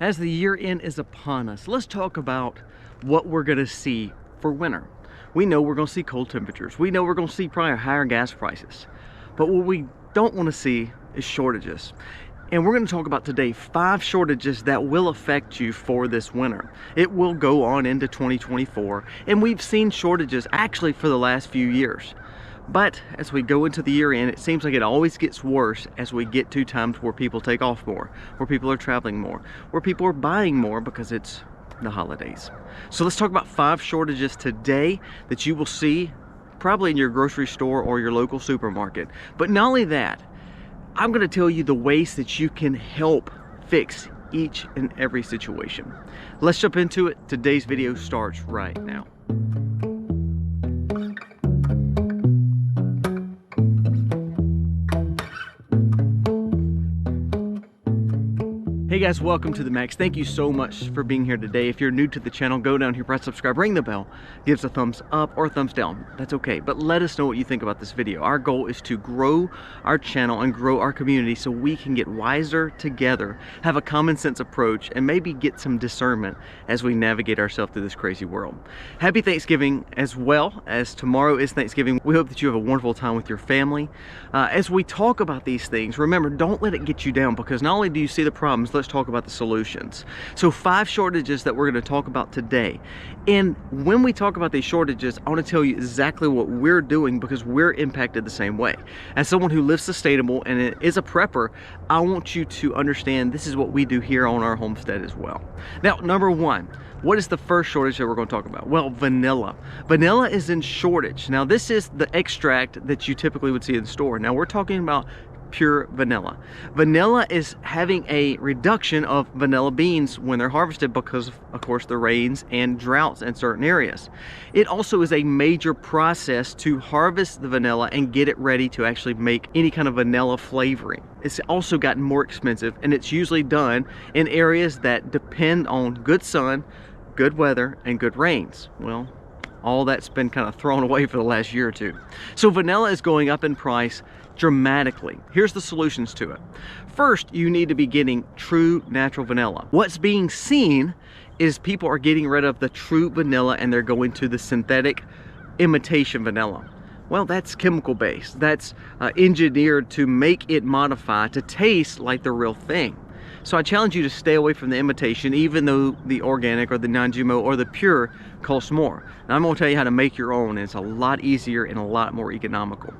As the year end is upon us, let's talk about what we're going to see for winter. We know we're going to see cold temperatures. We know we're going to see probably higher gas prices. But what we don't want to see is shortages. And we're going to talk about today 5 shortages that will affect you for this winter. It will go on into 2024, and we've seen shortages actually for the last few years. But as we go into the year end, it seems like it always gets worse as we get to times where people take off more, where people are traveling more, where people are buying more because it's the holidays. So let's talk about 5 shortages today that you will see probably in your grocery store or your local supermarket. But not only that, I'm going to tell you the ways that you can help fix each and every situation. Let's jump into it. Today's video starts right now. Hey guys, welcome to the Max. Thank you so much for being here today. If you're new to the channel, go down here, press subscribe, ring the bell, give us a thumbs up or a thumbs down. That's okay, but let us know what you think about this video. Our goal is to grow our channel and grow our community so we can get wiser together, have a common sense approach, and maybe get some discernment as we navigate ourselves through this crazy world. Happy Thanksgiving, as well as tomorrow is Thanksgiving. We hope that you have a wonderful time with your family. As we talk about these things, remember, don't let it get you down, because not only do you see the problems, let's talk about the solutions. So 5 shortages that we're going to talk about today. And when we talk about these shortages, I want to tell you exactly what we're doing because we're impacted the same way. As someone who lives sustainable and is a prepper, I want you to understand this is what we do here on our homestead as well. Now, number 1, what is the first shortage that we're going to talk about? Well, vanilla. Vanilla is in shortage. Now, this is the extract that you typically would see in the store. Now, we're talking about pure vanilla. Vanilla is having a reduction of vanilla beans when they're harvested because of course, the rains and droughts in certain areas. It also is a major process to harvest the vanilla and get it ready to actually make any kind of vanilla flavoring. It's also gotten more expensive, and it's usually done in areas that depend on good sun, good weather, and good rains. Well, all that's been kind of thrown away for the last year or two. So vanilla is going up in price dramatically. Here's the solutions to it. First, you need to be getting true natural vanilla. What's being seen is people are getting rid of the true vanilla and they're going to the synthetic imitation vanilla. Well, that's chemical based. That's engineered to make it modify to taste like the real thing. So I challenge you to stay away from the imitation, even though the organic or the non-GMO or the pure costs more. Now, I'm going to tell you how to make your own, and it's a lot easier and a lot more economical.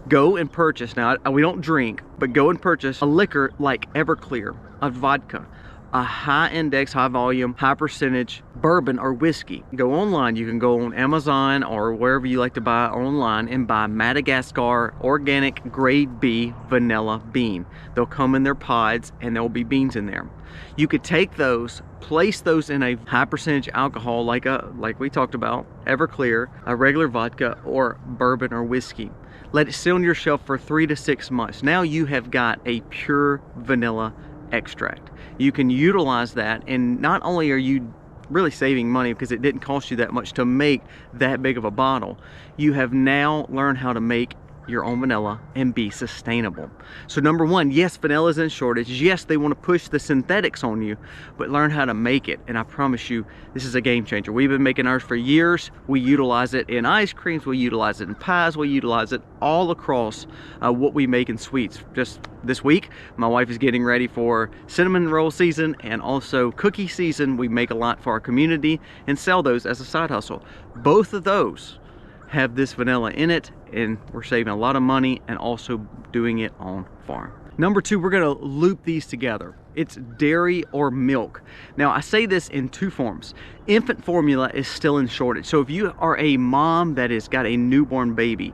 Go and purchase, now we don't drink, but go and purchase a liquor like Everclear, a vodka, a high index, high volume, high percentage bourbon or whiskey. Go online. You can go on Amazon or wherever you like to buy online and buy Madagascar organic grade B vanilla bean. They'll come in their pods and there'll be beans in there. You could take those, place those in a high percentage alcohol like we talked about, Everclear, a regular vodka, or bourbon or whiskey. Let it sit on your shelf for 3 to 6 months. Now you have got a pure vanilla extract. You can utilize that, and not only are you really saving money because it didn't cost you that much to make that big of a bottle, you have now learned how to make your own vanilla and be sustainable. So number 1, yes, vanilla is in shortage. Yes, they want to push the synthetics on you, but learn how to make it. And I promise you, this is a game changer. We've been making ours for years. We utilize it in ice creams. We utilize it in pies. We utilize it all across what we make in sweets. Just this week, my wife is getting ready for cinnamon roll season and also cookie season. We make a lot for our community and sell those as a side hustle. Both of those have this vanilla in it, and we're saving a lot of money and also doing it on farm. Number 2, we're going to loop these together. It's dairy or milk. Now, I say this in 2 forms. Infant formula is still in shortage. So if you are a mom that has got a newborn baby,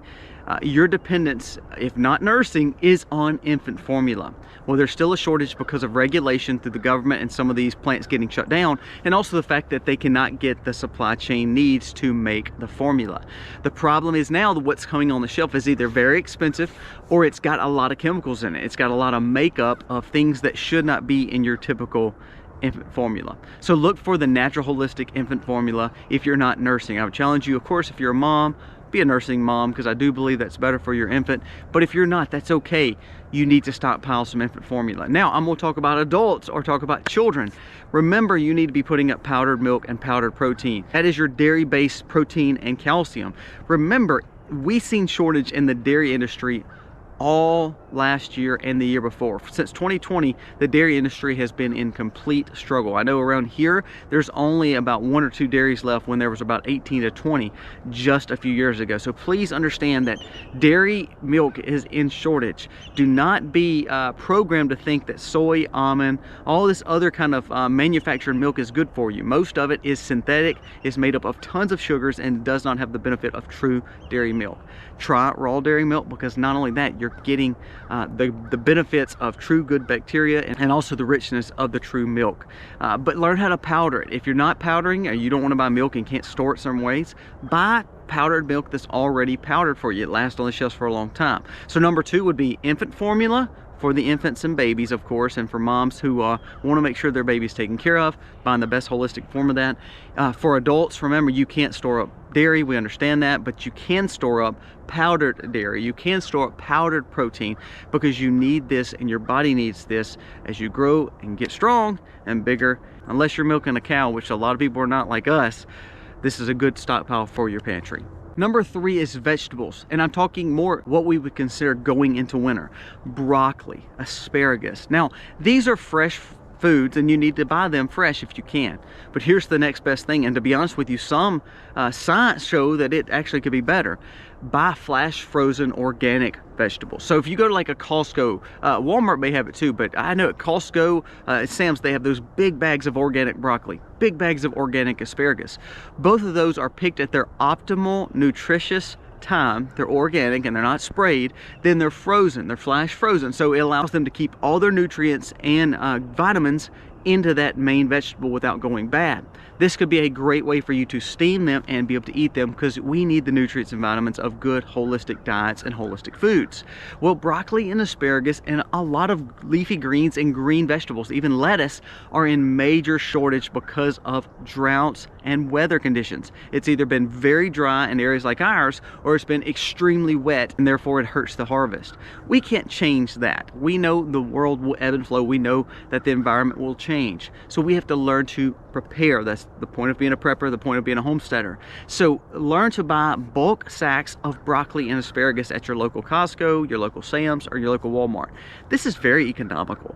your dependence, if not nursing, is on infant formula. Well, there's still a shortage because of regulation through the government and some of these plants getting shut down, and also the fact that they cannot get the supply chain needs to make the formula. The problem is now that what's coming on the shelf is either very expensive or it's got a lot of chemicals in it. It's got a lot of makeup of things that should not be in your typical infant formula. So look for the natural holistic infant formula if you're not nursing. I would challenge you, of course, if you're a mom, be a nursing mom, because I do believe that's better for your infant. But if you're not, that's okay. You need to stockpile some infant formula. Now, I'm gonna talk about adults or talk about children. Remember, you need to be putting up powdered milk and powdered protein. That is your dairy-based protein and calcium. Remember, we've seen shortage in the dairy industry all last year and the year before. Since 2020, the dairy industry has been in complete struggle. I know around here, there's only about 1 or 2 dairies left when there was about 18 to 20 just a few years ago. So please understand that dairy milk is in shortage. Do not be programmed to think that soy, almond, all this other kind of manufactured milk is good for you. Most of it is synthetic, is made up of tons of sugars, and does not have the benefit of true dairy milk. Try raw dairy milk, because not only that, you're getting the benefits of true good bacteria and also the richness of the true milk. But learn how to powder it. If you're not powdering, or you don't want to buy milk and can't store it some ways, buy powdered milk that's already powdered for you. It lasts on the shelves for a long time. So number 2 would be infant formula for the infants and babies, of course, and for moms who want to make sure their baby's taken care of, buying the best holistic form of that. For adults, remember, you can't store up dairy, we understand that, but you can store up powdered dairy. You can store up powdered protein, because you need this and your body needs this as you grow and get strong and bigger. Unless you're milking a cow, which a lot of people are not like us, this is a good stockpile for your pantry. Number 3 is vegetables, and I'm talking more what we would consider going into winter. Broccoli, asparagus. Now, these are fresh foods, and you need to buy them fresh if you can. But here's the next best thing, and to be honest with you, some science show that it actually could be better. Buy flash frozen organic vegetables. So if you go to like a Costco, Walmart may have it too, but I know at Costco, at Sam's, they have those big bags of organic broccoli, big bags of organic asparagus. Both of those are picked at their optimal nutritious time. They're organic and they're not sprayed. Then they're frozen, they're flash frozen, so it allows them to keep all their nutrients and vitamins into that main vegetable without going bad. This could be a great way for you to steam them and be able to eat them, because we need the nutrients and vitamins of good holistic diets and holistic foods. Well, broccoli and asparagus and a lot of leafy greens and green vegetables, even lettuce, are in major shortage because of droughts and weather conditions. It's either been very dry in areas like ours, or it's been extremely wet, and therefore it hurts the harvest. We can't change that. We know the world will ebb and flow. We know that the environment will change. So we have to learn to prepare. That's the point of being a prepper, the point of being a homesteader. So learn to buy bulk sacks of broccoli and asparagus at your local Costco, your local Sam's, or your local Walmart. This is very economical.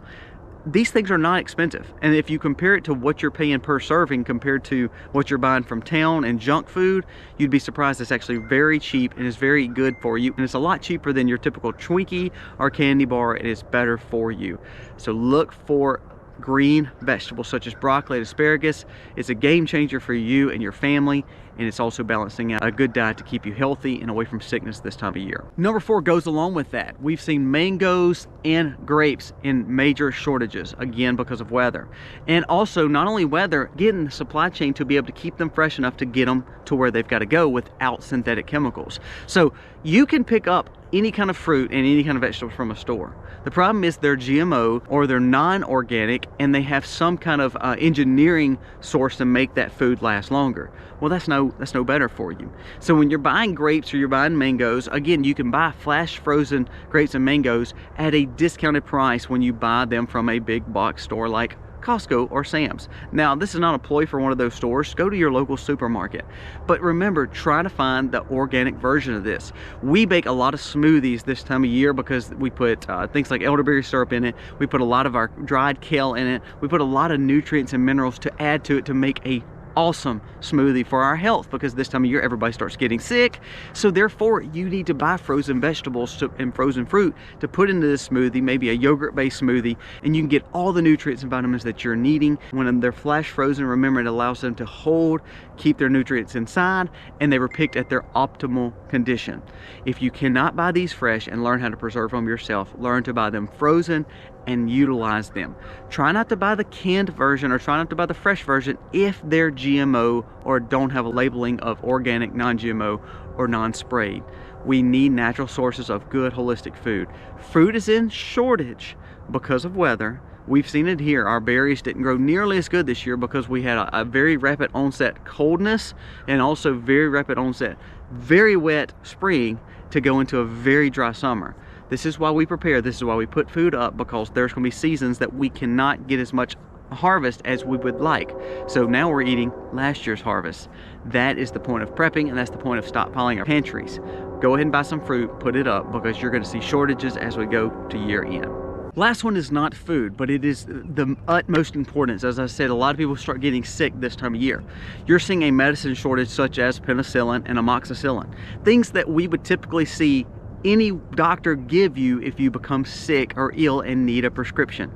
These things are not expensive, and if you compare it to what you're paying per serving compared to what you're buying from town and junk food, you'd be surprised. It's actually very cheap and is very good for you, and it's a lot cheaper than your typical Twinkie or candy bar. It is better for you. So look for green vegetables such as broccoli and asparagus. It's a game changer for you and your family, and it's also balancing out a good diet to keep you healthy and away from sickness this time of year. Number 4 goes along with that. We've seen mangoes and grapes in major shortages, again because of weather. And also, not only weather, getting the supply chain to be able to keep them fresh enough to get them to where they've got to go without synthetic chemicals. So you can pick up any kind of fruit and any kind of vegetables from a store. The problem is they're GMO or they're non-organic, and they have some kind of engineering source to make that food last longer. Well, that's no better for you. So when you're buying grapes or you're buying mangoes, again, you can buy flash frozen grapes and mangoes at a discounted price when you buy them from a big box store like Costco or Sam's. Now, this is not a ploy for one of those stores. Go to your local supermarket. But remember, try to find the organic version of this. We bake a lot of smoothies this time of year because we put things like elderberry syrup in it. We put a lot of our dried kale in it. We put a lot of nutrients and minerals to add to it to make a awesome smoothie for our health, because this time of year everybody starts getting sick. So therefore, you need to buy frozen vegetables and frozen fruit to put into this smoothie, maybe a yogurt based smoothie, and you can get all the nutrients and vitamins that you're needing. When they're flash frozen, remember, it allows them to keep their nutrients inside, and they were picked at their optimal condition. If you cannot buy these fresh and learn how to preserve them yourself, learn to buy them frozen and utilize them. Try not to buy the canned version, or try not to buy the fresh version if they're GMO or don't have a labeling of organic, non-GMO, or non-sprayed. We need natural sources of good holistic food. Food is in shortage because of weather. We've seen it here. Our berries didn't grow nearly as good this year because we had a very rapid onset coldness and also very rapid onset, very wet spring to go into a very dry summer. This is why we prepare. This is why we put food up, because there's going to be seasons that we cannot get as much harvest as we would like. So now we're eating last year's harvest. That is the point of prepping, and that's the point of stockpiling our pantries. Go ahead and buy some fruit, put it up, because you're going to see shortages as we go to year end. Last one is not food, but it is the utmost importance. As I said, a lot of people start getting sick this time of year. You're seeing a medicine shortage such as penicillin and amoxicillin, things that we would typically see any doctor give you if you become sick or ill and need a prescription.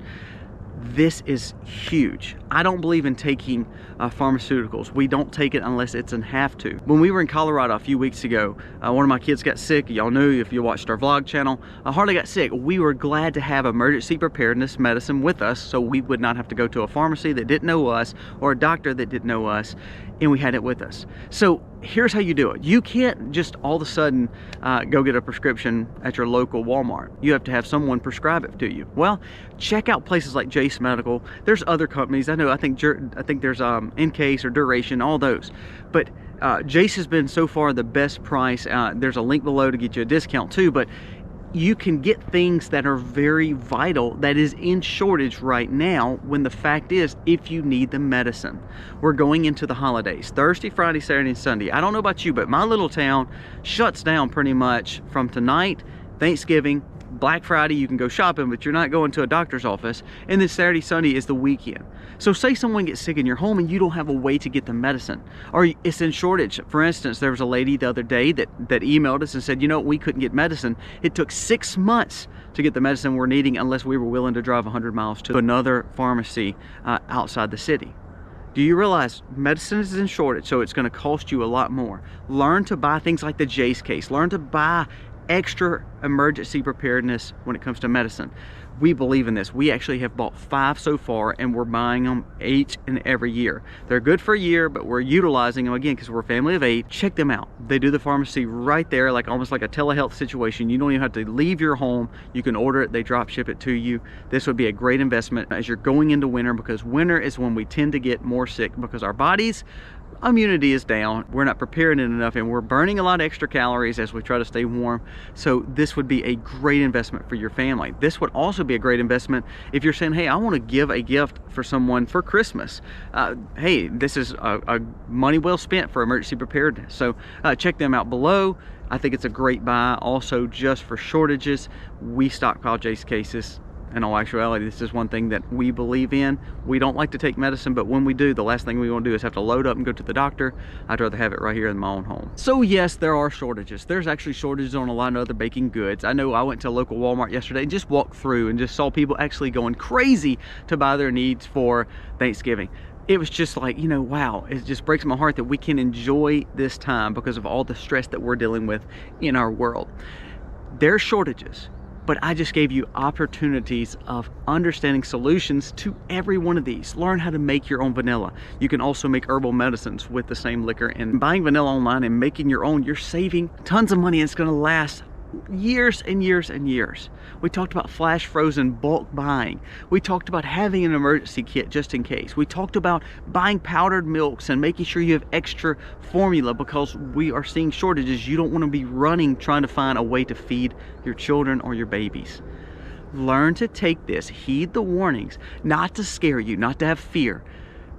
This is huge. I don't believe in taking pharmaceuticals. We don't take it unless it's a have to. When we were in Colorado a few weeks ago, one of my kids got sick. Y'all knew if you watched our vlog channel. Harley got sick. We were glad to have emergency preparedness medicine with us so we would not have to go to a pharmacy that didn't know us or a doctor that didn't know us, and we had it with us. So here's how you do it. You can't just all of a sudden go get a prescription at your local Walmart. You have to have someone prescribe it to you. Well, check out places like Jace Medical. There's other companies. I think there's Encase or Duration, all those. But Jace has been so far the best price. There's a link below to get you a discount too, but you can get things that are very vital that is in shortage right now, when the fact is, if you need the medicine. We're going into the holidays, Thursday, Friday, Saturday, and Sunday. I don't know about you, but my little town shuts down pretty much from tonight, Thanksgiving, Black Friday. You can go shopping, but you're not going to a doctor's office, and then Saturday, Sunday is the weekend. So say someone gets sick in your home and you don't have a way to get the medicine, or it's in shortage. For instance, there was a lady the other day that emailed us and said, you know, we couldn't get medicine. It took 6 months to get the medicine we're needing unless we were willing to drive 100 miles to another pharmacy outside the city. Do you realize medicine is in shortage, so it's going to cost you a lot more? Learn to buy things like the Jace case. Learn to buy extra emergency preparedness when it comes to medicine. We believe in this. We actually have bought 5 so far, and we're buying them each and every year. They're good for a year, but we're utilizing them again because we're a family of 8. Check them out. They do the pharmacy right there, like almost like a telehealth situation. You don't even have to leave your home. You can order it, they drop ship it to you. This would be a great investment as you're going into winter, because winter is when we tend to get more sick because our bodies immunity is down. We're not preparing it enough, and we're burning a lot of extra calories as we try to stay warm. So this would be a great investment for your family. This would also be a great investment if you're saying, hey, I want to give a gift for someone for Christmas. Hey, this is a money well spent for emergency preparedness. So check them out below. I think it's a great buy. Also, just for shortages, we stockpile Jace cases. In all actuality, this is one thing that we believe in. We don't like to take medicine, but when we do, the last thing we want to do is have to load up and go to the doctor. I'd rather have it right here in my own home. So yes, there are shortages. There's actually shortages on a lot of other baking goods. I know I went to a local Walmart yesterday and just walked through and just saw people actually going crazy to buy their needs for Thanksgiving. It was just like, you know, wow, it just breaks my heart that we can enjoy this time because of all the stress that we're dealing with in our world. There's shortages, but I just gave you opportunities of understanding solutions to every one of these. Learn how to make your own vanilla. You can also make herbal medicines with the same liquor, and buying vanilla online and making your own, you're saving tons of money, and it's gonna last years and years and years. We talked about flash frozen bulk buying. We talked about having an emergency kit just in case. We talked about buying powdered milks and making sure you have extra formula because we are seeing shortages. You don't want to be running trying to find a way to feed your children or your babies. Learn to take this, heed the warnings, not to scare you, not to have fear,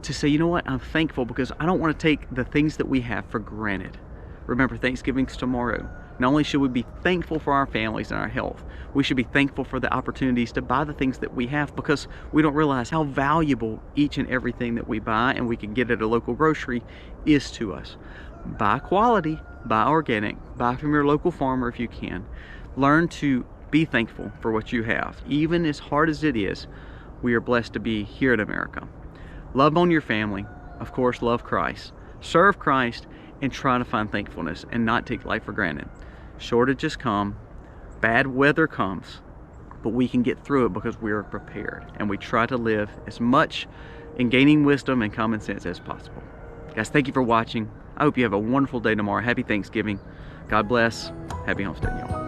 to say, you know what, I'm thankful because I don't want to take the things that we have for granted. Remember, Thanksgiving's tomorrow. Not only should we be thankful for our families and our health, we should be thankful for the opportunities to buy the things that we have, because we don't realize how valuable each and everything that we buy and we can get at a local grocery is to us. Buy quality, buy organic, buy from your local farmer if you can. Learn to be thankful for what you have. Even as hard as it is, we are blessed to be here in America. Love on your family. Of course, love Christ. Serve Christ, and try to find thankfulness and not take life for granted. Shortages come, bad weather comes, but we can get through it because we are prepared, and we try to live as much in gaining wisdom and common sense as possible. Guys, thank you for watching. I hope you have a wonderful day tomorrow. Happy Thanksgiving. God bless. Happy homesteading, y'all.